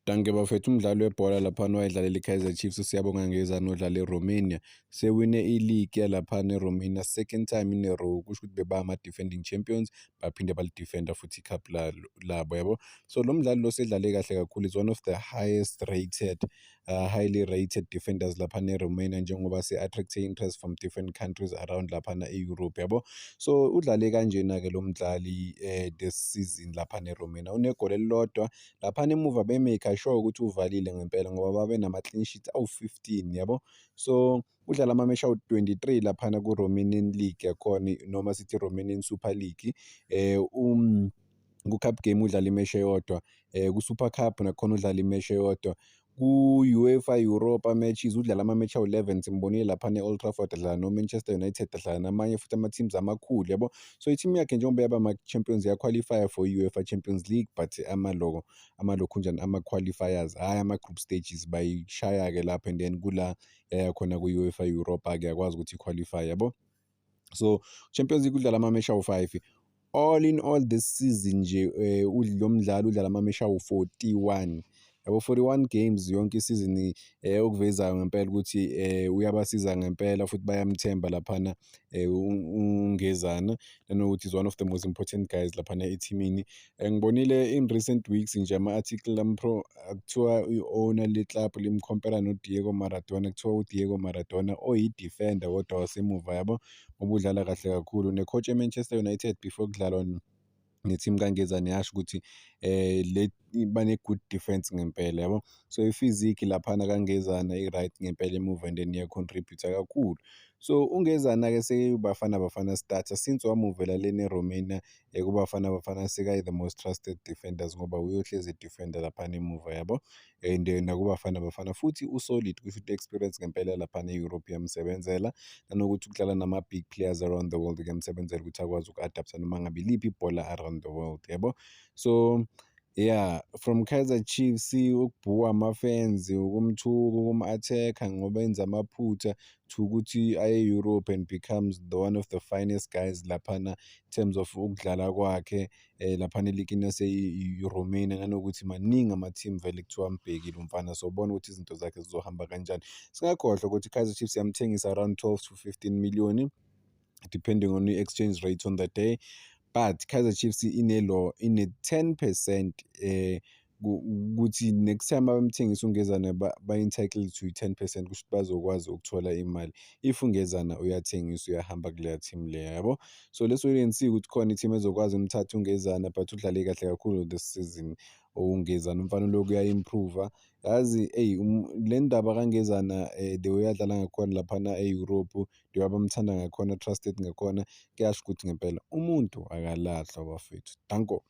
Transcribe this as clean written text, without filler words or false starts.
Danke bafethu, umdlali webhola laphana owayedlalela i-Kaizer Chiefs uSiyabonga Ngezani odlala eRomania sewine i-league yalaphana eRomania second time in a row, kusho ukuthi beba ama-defending champions baphinde balidefenda futhi icup labo yabo. So lo mdlali lo sedlale kahle kakhulu, is one of the highest rated highly rated defenders laphana eRomania njengoba se-attract interest from different countries around laphana e-Europe yabo. So udlale kanjena-ke lo mdlali this season laphana eRomania, unegoli elilodwa laphana emuva bemake sure ukuthi uvalile ngempela ngoba babe nama-clean sheets awu-15 yabo. So udlala ama-match awu-23 laphana ku-Romanian League yakhona, noma sithi Romanian Super League. Ku-cup game udlala imeshi eyodwa, ku-Super Cup nakhona udlala imeshi eyodwa, ku-UEFA Europa matches udlala ama-match awu-11. Simbonile laphana e-Old Trafford adlala no-Manchester United, adlala namanye futhi ama-teams amakhulu yabo. So i-team yakhe njengoba yaba ama-champions yaqualifya for i-UEFA Champions League, but amalokhu njani ama-qualifiers, hhayi ama-group stages bayishaya-ke lapho, and then kula yakhona ku-UEFA Europa-ke yakwazi ukuthi iqualify yabo. So Champions League udlala ama-match awu-5. All in all this season nje lo mdlali udlala ama-match awu-41 yabo, 41 games yonke isizini, okuvezayo ngempela ukuthi uyabasiza ngempela futhi bayamthemba laphana uNgezana, nanokuthi is one of the most important guys laphana ethimini. Ngibonile in recent weeks nje ama-article kuthiwa i-owner le-club limkhompera no-Diego Maradona, kuthiwa uDiego Maradona oyi-defender kodwa wasemuva yabo, ngoba udlala kahle kakhulu. Ne-coach e-Manchester United before kudlalwa ne-team kaNgezane yasho ukuthi bane-good defense ngempela yabo. So i-physique laphana kaNgezana i-right ngempela emuva, and then iya-contribute kakhulu. So uNgezana-ke sekubafana starter since wamuvela lena eRomania, kubafana sekayi the most trusted defenders ngoba uyohlezi defender laphana emuva yabo, and nakubafana futhi usolid, kusho ukuthi experience ngempela laphana e-Europe yamsebenzela, nanokuthi ukudlala nama-big players around the world kuyamsebenzela ukuthi akwazi uku-adapta noma ngabe iliphi ibhola around the world yabo. So yeah, from Kaizer Chiefs ukubhuka ama-fans, ukumthuka, ukum-attack-a ngoba enza amaphutha, to ukuthi aye-Europe and becomes one of the finest guys laphana in terms of ukudlala kwakhe laphana eligini yase-Romania, nanokuthi maningi ama-team vele kuthiwa ambhekile umfana, so ubona ukuthi izinto zakhe zizohamba kanjani. Singakhohlwa ukuthi i-Kaizer Chiefs yamthengisa around 12 to 15 million depending on the exchange rate on the day, but Kaizer Chiefs ine-10% ukuthi next time abamthengisa uNgezana ba-entitled to i-10%, kusho ukuthi bazokwazi ukuthola imali if uNgezana uyathengiswa, uyahamba kuleya team leya yabo. So let's wait and see ukuthi khona i-team ezokwazi umthatha uNgezana, but udlale kahle kakhulu this season uNgezana, umfana lokhu uya-improve. Yazi le ndaba kaNgezana, the way adlala ngakhona laphana e-Europe, the way abamthanda ngakhona, trusted ngakhona, kuyasho ukuthi ngempela umuntu akalahlwa bafethu. Danko.